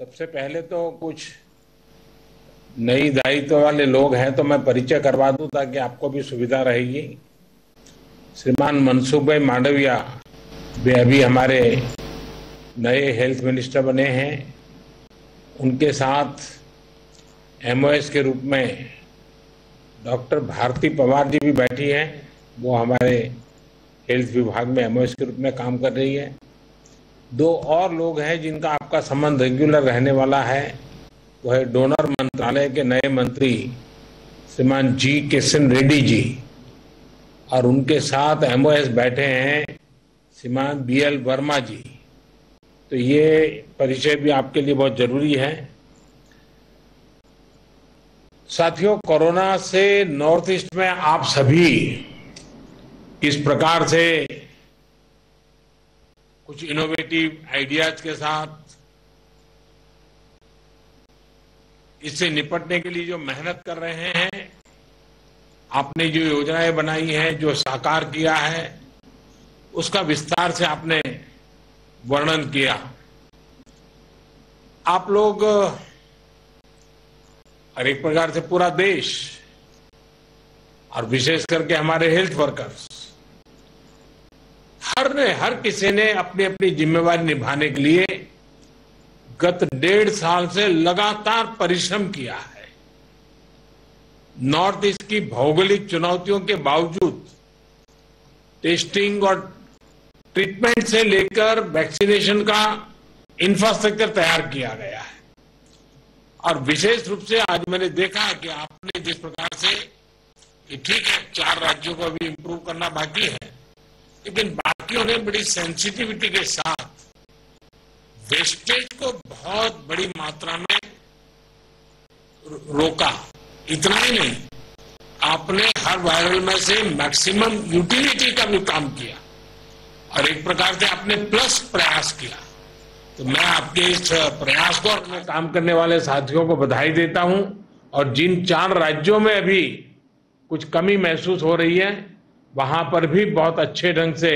सबसे पहले तो कुछ नई दायित्व वाले लोग हैं तो मैं परिचय करवा दूं ताकि आपको भी सुविधा रहेगी। श्रीमान मनसुख भाई मांडविया वे अभी हमारे नए हेल्थ मिनिस्टर बने हैं। उनके साथ एमओएस के रूप में डॉक्टर भारती पवार जी भी बैठी हैं। वो हमारे हेल्थ विभाग में एमओएस के रूप में काम कर रही है। दो और लोग हैं जिनका आपका संबंध रेगुलर रहने वाला है। वो है डोनर मंत्रालय के नए मंत्री श्रीमान जी किशन रेड्डी जी, और उनके साथ एमओएस बैठे हैं श्रीमान बीएल वर्मा जी। तो ये परिचय भी आपके लिए बहुत जरूरी है। साथियों, कोरोना से नॉर्थ ईस्ट में आप सभी किस प्रकार से कुछ इनोवेटिव आइडियाज के साथ इससे निपटने के लिए जो मेहनत कर रहे हैं, आपने जो योजनाएं बनाई हैं, जो साकार किया है, उसका विस्तार से आपने वर्णन किया। आप लोग और एक प्रकार से पूरा देश और विशेष करके हमारे हेल्थ वर्कर्स, हर किसी ने अपनी अपनी जिम्मेवारी निभाने के लिए गत 1.5 साल से लगातार परिश्रम किया है। नॉर्थ ईस्ट की भौगोलिक चुनौतियों के बावजूद टेस्टिंग और ट्रीटमेंट से लेकर वैक्सीनेशन का इंफ्रास्ट्रक्चर तैयार किया गया है। और विशेष रूप से आज मैंने देखा कि आपने जिस प्रकार से, कि ठीक है 4 राज्यों को अभी इंप्रूव करना बाकी है, लेकिन बाकियों ने बड़ी सेंसिटिविटी के साथ वेस्टेज को बहुत बड़ी मात्रा में रोका। इतना ही नहीं, आपने हर वायरल में से मैक्सिमम यूटिलिटी का भी काम किया और एक प्रकार से आपने प्लस प्रयास किया। तो मैं आपके इस प्रयास को, अपने काम करने वाले साथियों को बधाई देता हूं। और जिन 4 राज्यों में अभी कुछ कमी महसूस हो रही है, वहां पर भी बहुत अच्छे ढंग से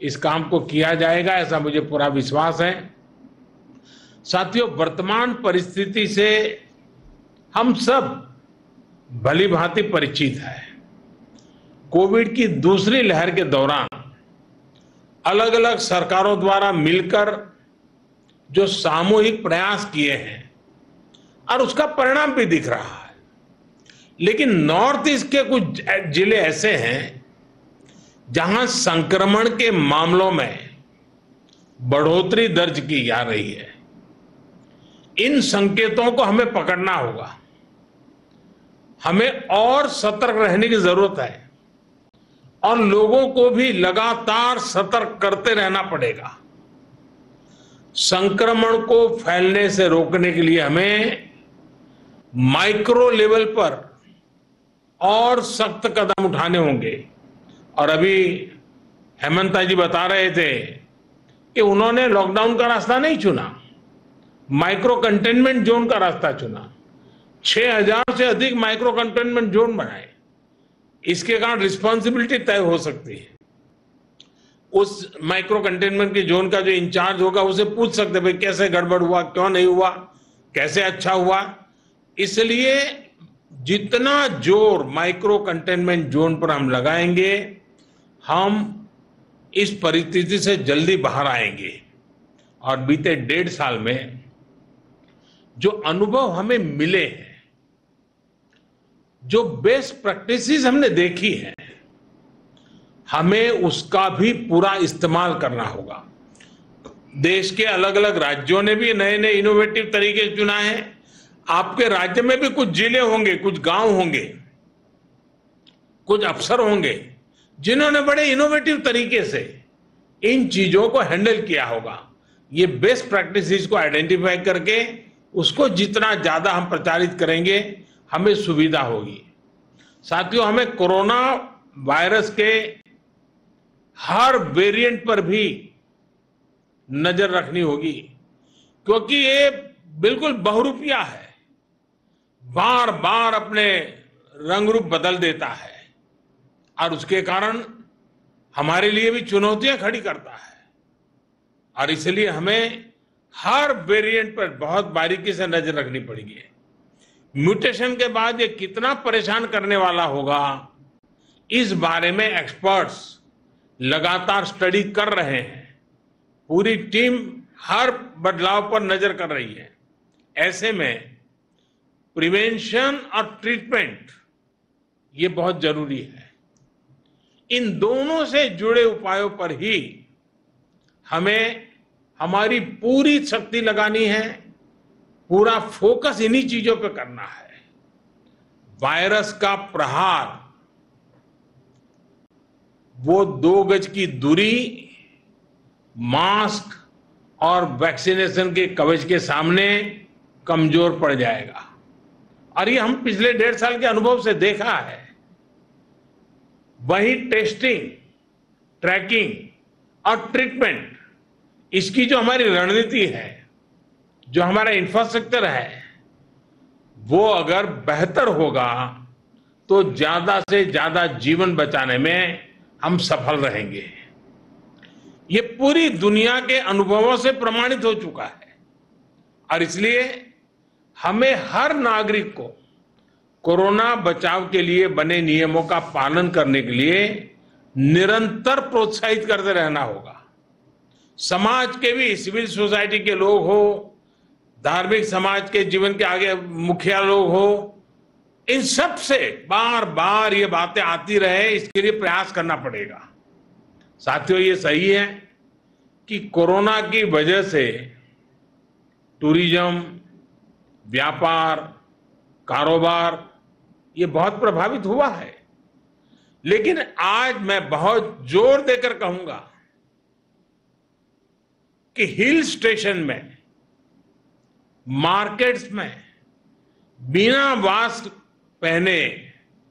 इस काम को किया जाएगा, ऐसा मुझे पूरा विश्वास है। साथियों, वर्तमान परिस्थिति से हम सब भली भांति परिचित हैं। कोविड की दूसरी लहर के दौरान अलग अलग सरकारों द्वारा मिलकर जो सामूहिक प्रयास किए हैं और उसका परिणाम भी दिख रहा है। लेकिन नॉर्थ ईस्ट के कुछ जिले ऐसे हैं जहां संक्रमण के मामलों में बढ़ोतरी दर्ज की जा रही है। इन संकेतों को हमें पकड़ना होगा। हमें और सतर्क रहने की जरूरत है और लोगों को भी लगातार सतर्क करते रहना पड़ेगा। संक्रमण को फैलने से रोकने के लिए हमें माइक्रो लेवल पर और सख्त कदम उठाने होंगे। और अभी हेमंता जी बता रहे थे कि उन्होंने लॉकडाउन का रास्ता नहीं चुना, माइक्रो कंटेनमेंट जोन का रास्ता चुना। 6000 से अधिक माइक्रो कंटेनमेंट जोन बनाए। इसके कारण रिस्पॉन्सिबिलिटी तय हो सकती है। उस माइक्रो कंटेनमेंट के जोन का जो इंचार्ज होगा उसे पूछ सकते भाई कैसे गड़बड़ हुआ, क्यों नहीं हुआ, कैसे अच्छा हुआ। इसलिए जितना जोर माइक्रो कंटेनमेंट जोन पर हम लगाएंगे, हम इस परिस्थिति से जल्दी बाहर आएंगे। और बीते 1.5 साल में जो अनुभव हमें मिले हैं, जो बेस्ट प्रैक्टिसेस हमने देखी है, हमें उसका भी पूरा इस्तेमाल करना होगा। देश के अलग अलग राज्यों ने भी नए नए इनोवेटिव तरीके चुना है। आपके राज्य में भी कुछ जिले होंगे, कुछ गांव होंगे, कुछ अफसर होंगे जिन्होंने बड़े इनोवेटिव तरीके से इन चीजों को हैंडल किया होगा। ये बेस्ट प्रैक्टिसेस को आइडेंटिफाई करके उसको जितना ज्यादा हम प्रचारित करेंगे, हमें सुविधा होगी। साथियों, हमें कोरोना वायरस के हर वेरिएंट पर भी नजर रखनी होगी, क्योंकि ये बिल्कुल बहुरूपिया है, बार बार अपने रंग रूप बदल देता है और उसके कारण हमारे लिए भी चुनौतियां खड़ी करता है। और इसलिए हमें हर वेरिएंट पर बहुत बारीकी से नजर रखनी पड़ेगी। म्यूटेशन के बाद ये कितना परेशान करने वाला होगा, इस बारे में एक्सपर्ट्स लगातार स्टडी कर रहे हैं। पूरी टीम हर बदलाव पर नजर कर रही है। ऐसे में प्रिवेंशन और ट्रीटमेंट ये बहुत जरूरी है। इन दोनों से जुड़े उपायों पर ही हमें हमारी पूरी शक्ति लगानी है, पूरा फोकस इन्हीं चीजों पे करना है। वायरस का प्रहार वो 2 गज की दूरी, मास्क और वैक्सीनेशन के कवच के सामने कमजोर पड़ जाएगा। और ये हम पिछले 1.5 साल के अनुभव से देखा है। वही टेस्टिंग, ट्रैकिंग और ट्रीटमेंट, इसकी जो हमारी रणनीति है, जो हमारा इंफ्रास्ट्रक्चर है, वो अगर बेहतर होगा तो ज्यादा से ज्यादा जीवन बचाने में हम सफल रहेंगे। ये पूरी दुनिया के अनुभवों से प्रमाणित हो चुका है। और इसलिए हमें हर नागरिक को कोरोना बचाव के लिए बने नियमों का पालन करने के लिए निरंतर प्रोत्साहित करते रहना होगा। समाज के भी, सिविल सोसाइटी के लोग हो, धार्मिक समाज के जीवन के आगे मुखिया लोग हो, इन सब से बार बार ये बातें आती रहे, इसके लिए प्रयास करना पड़ेगा। साथियों, ये सही है कि कोरोना की वजह से टूरिज्म, व्यापार, कारोबार ये बहुत प्रभावित हुआ है। लेकिन आज मैं बहुत जोर देकर कहूंगा कि हिल स्टेशन में, मार्केट्स में बिना मास्क पहने,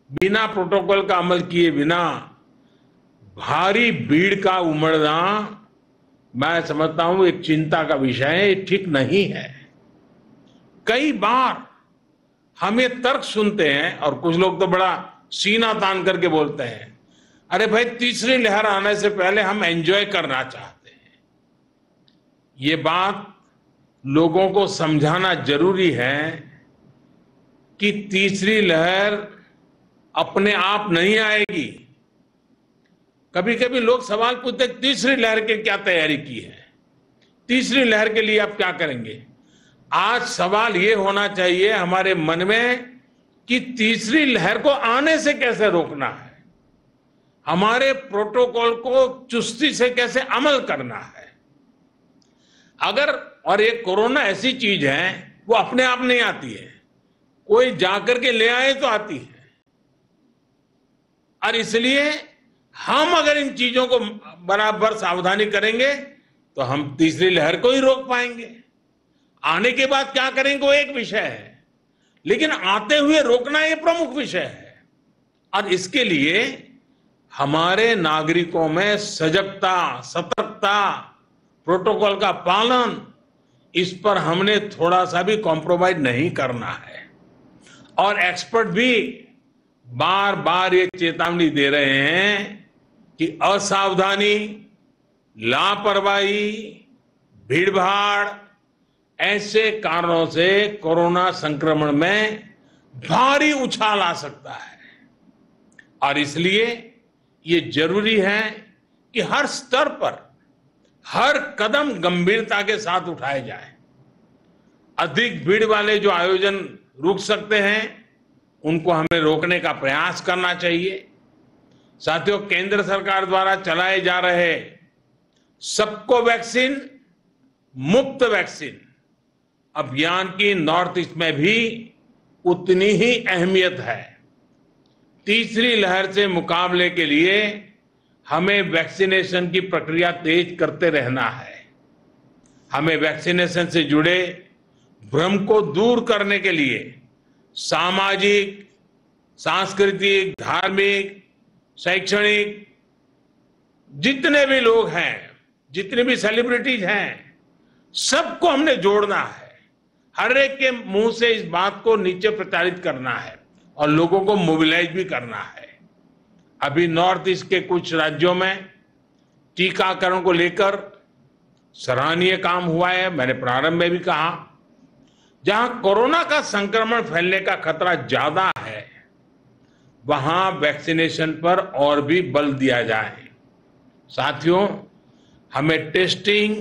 बिना प्रोटोकॉल का अमल किए बिना भारी भीड़ का उमड़ना, मैं समझता हूं एक चिंता का विषय है, ठीक नहीं है। कई बार हम ये तर्क सुनते हैं और कुछ लोग तो बड़ा सीना तान करके बोलते हैं, अरे भाई, तीसरी लहर आने से पहले हम एंजॉय करना चाहते हैं। ये बात लोगों को समझाना जरूरी है कि तीसरी लहर अपने आप नहीं आएगी। कभी कभी लोग सवाल पूछते हैं, तीसरी लहर की क्या तैयारी की है, तीसरी लहर के लिए आप क्या करेंगे। आज सवाल ये होना चाहिए हमारे मन में कि तीसरी लहर को आने से कैसे रोकना है, हमारे प्रोटोकॉल को चुस्ती से कैसे अमल करना है। अगर, और ये कोरोना ऐसी चीज है, वो अपने आप नहीं आती है, कोई जाकर के ले आए तो आती है। और इसलिए हम अगर इन चीजों को बराबर सावधानी करेंगे तो हम तीसरी लहर को ही रोक पाएंगे। आने के बाद क्या करेंगे वो एक विषय है, लेकिन आते हुए रोकना ये प्रमुख विषय है। और इसके लिए हमारे नागरिकों में सजगता, सतर्कता, प्रोटोकॉल का पालन, इस पर हमने थोड़ा सा भी कॉम्प्रोमाइज नहीं करना है। और एक्सपर्ट भी बार बार ये चेतावनी दे रहे हैं कि असावधानी, लापरवाही, भीड़भाड़, ऐसे कारणों से कोरोना संक्रमण में भारी उछाल आ सकता है। और इसलिए ये जरूरी है कि हर स्तर पर हर कदम गंभीरता के साथ उठाए जाए। अधिक भीड़ वाले जो आयोजन रुक सकते हैं, उनको हमें रोकने का प्रयास करना चाहिए। साथियों, केंद्र सरकार द्वारा चलाए जा रहे सबको वैक्सीन, मुफ्त वैक्सीन अभियान की नॉर्थ ईस्ट में भी उतनी ही अहमियत है। तीसरी लहर से मुकाबले के लिए हमें वैक्सीनेशन की प्रक्रिया तेज करते रहना है। हमें वैक्सीनेशन से जुड़े भ्रम को दूर करने के लिए सामाजिक, सांस्कृतिक, धार्मिक, शैक्षणिक जितने भी लोग हैं, जितने भी सेलिब्रिटीज हैं, सबको हमने जोड़ना है। हर एक के मुंह से इस बात को नीचे प्रचारित करना है और लोगों को मोबिलाइज भी करना है। अभी नॉर्थ ईस्ट के कुछ राज्यों में टीकाकरण को लेकर सराहनीय काम हुआ है। मैंने प्रारंभ में भी कहा, जहां कोरोना का संक्रमण फैलने का खतरा ज्यादा है, वहां वैक्सीनेशन पर और भी बल दिया जाए। साथियों, हमें टेस्टिंग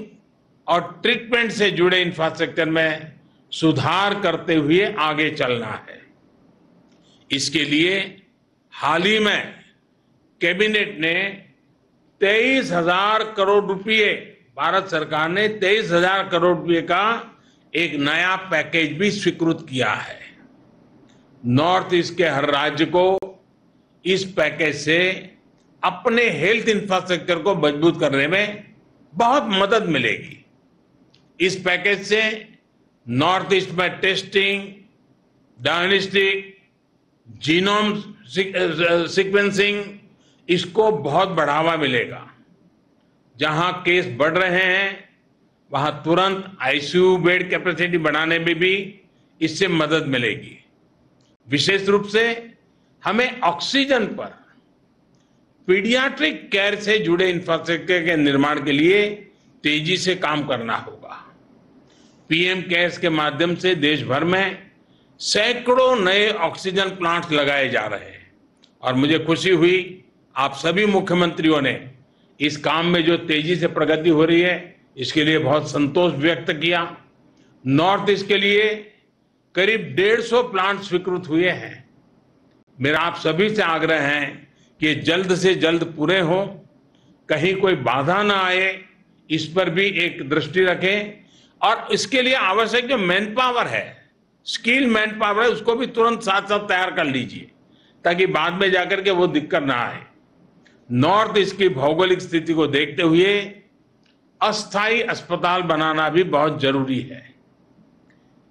और ट्रीटमेंट से जुड़े इंफ्रास्ट्रक्चर में सुधार करते हुए आगे चलना है। इसके लिए हाल ही में कैबिनेट ने 23,000 करोड़ रुपए, भारत सरकार ने 23,000 करोड़ रुपए का एक नया पैकेज भी स्वीकृत किया है। नॉर्थ ईस्ट के हर राज्य को इस पैकेज से अपने हेल्थ इंफ्रास्ट्रक्चर को मजबूत करने में बहुत मदद मिलेगी। इस पैकेज से नॉर्थ ईस्ट में टेस्टिंग, डायग्नोस्टिक, जीनोम सीक्वेंसिंग, इसको बहुत बढ़ावा मिलेगा। जहां केस बढ़ रहे हैं, वहां तुरंत आईसीयू बेड कैपेसिटी बढ़ाने में भी इससे मदद मिलेगी। विशेष रूप से हमें ऑक्सीजन पर पीडियाट्रिक केयर से जुड़े इंफ्रास्ट्रक्चर के निर्माण के लिए तेजी से काम करना होगा। पीएम केयर्स के माध्यम से देश भर में सैकड़ों नए ऑक्सीजन प्लांट्स लगाए जा रहे हैं और मुझे खुशी हुई आप सभी मुख्यमंत्रियों ने इस काम में जो तेजी से प्रगति हो रही है, इसके लिए बहुत संतोष व्यक्त किया। नॉर्थ ईस्ट के लिए करीब 150 प्लांट स्वीकृत हुए हैं। मेरा आप सभी से आग्रह है कि जल्द से जल्द पूरे हों, कहीं कोई बाधा ना आए, इस पर भी एक दृष्टि रखें और इसके लिए आवश्यक जो मैन पावर है, स्किल मैन पावर है, उसको भी तुरंत साथ साथ तैयार कर लीजिए ताकि बाद में जाकर के वो दिक्कत ना आए। नॉर्थ ईस्ट की भौगोलिक स्थिति को देखते हुए अस्थायी अस्पताल बनाना भी बहुत जरूरी है।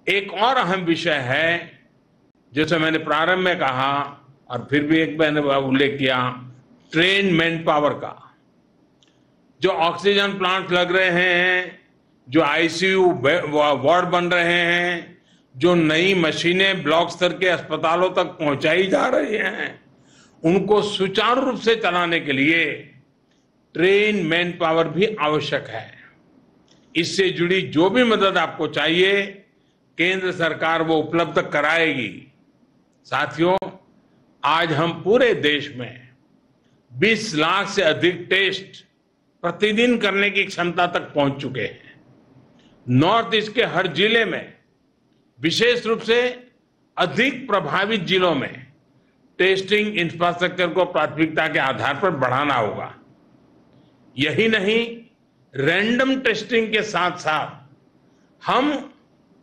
एक और अहम विषय है, जैसे मैंने प्रारंभ में कहा और फिर भी एक मैंने उल्लेख किया, ट्रेन मैन पावर का। जो ऑक्सीजन प्लांट लग रहे हैं, जो आईसीयू वार्ड बन रहे हैं, जो नई मशीनें ब्लॉक स्तर के अस्पतालों तक पहुंचाई जा रही हैं, उनको सुचारू रूप से चलाने के लिए ट्रेन मैन पावर भी आवश्यक है। इससे जुड़ी जो भी मदद आपको चाहिए, केंद्र सरकार वो उपलब्ध कराएगी। साथियों, आज हम पूरे देश में 20 लाख से अधिक टेस्ट प्रतिदिन करने की क्षमता तक पहुंच चुके हैं। नॉर्थ ईस्ट के हर जिले में, विशेष रूप से अधिक प्रभावित जिलों में, टेस्टिंग इंफ्रास्ट्रक्चर को प्राथमिकता के आधार पर बढ़ाना होगा। यही नहीं, रैंडम टेस्टिंग के साथ साथ हम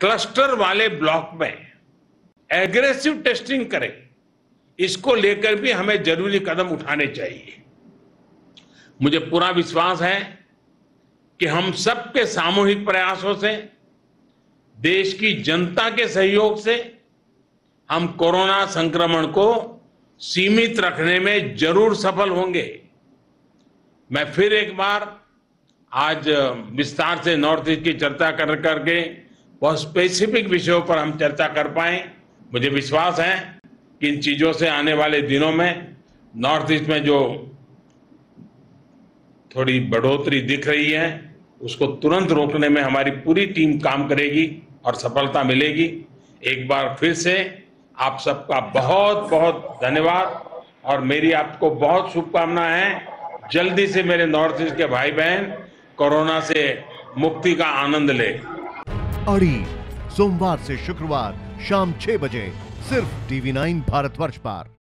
क्लस्टर वाले ब्लॉक में एग्रेसिव टेस्टिंग करें, इसको लेकर भी हमें जरूरी कदम उठाने चाहिए। मुझे पूरा विश्वास है कि हम सबके सामूहिक प्रयासों से, देश की जनता के सहयोग से हम कोरोना संक्रमण को सीमित रखने में जरूर सफल होंगे। मैं फिर एक बार आज विस्तार से नॉर्थ ईस्ट की चर्चा करके बहुत स्पेसिफिक विषयों पर हम चर्चा कर पाए। मुझे विश्वास है कि इन चीजों से आने वाले दिनों में नॉर्थ ईस्ट में जो थोड़ी बढ़ोतरी दिख रही है, उसको तुरंत रोकने में हमारी पूरी टीम काम करेगी और सफलता मिलेगी। एक बार फिर से आप सबका बहुत बहुत धन्यवाद और मेरी आपको बहुत शुभकामनाएं हैं। जल्दी से मेरे नॉर्थ ईस्ट के भाई बहन कोरोना से मुक्ति का आनंद ले। अड़ी सोमवार से शुक्रवार शाम 6 बजे सिर्फ TV9 भारतवर्ष पर।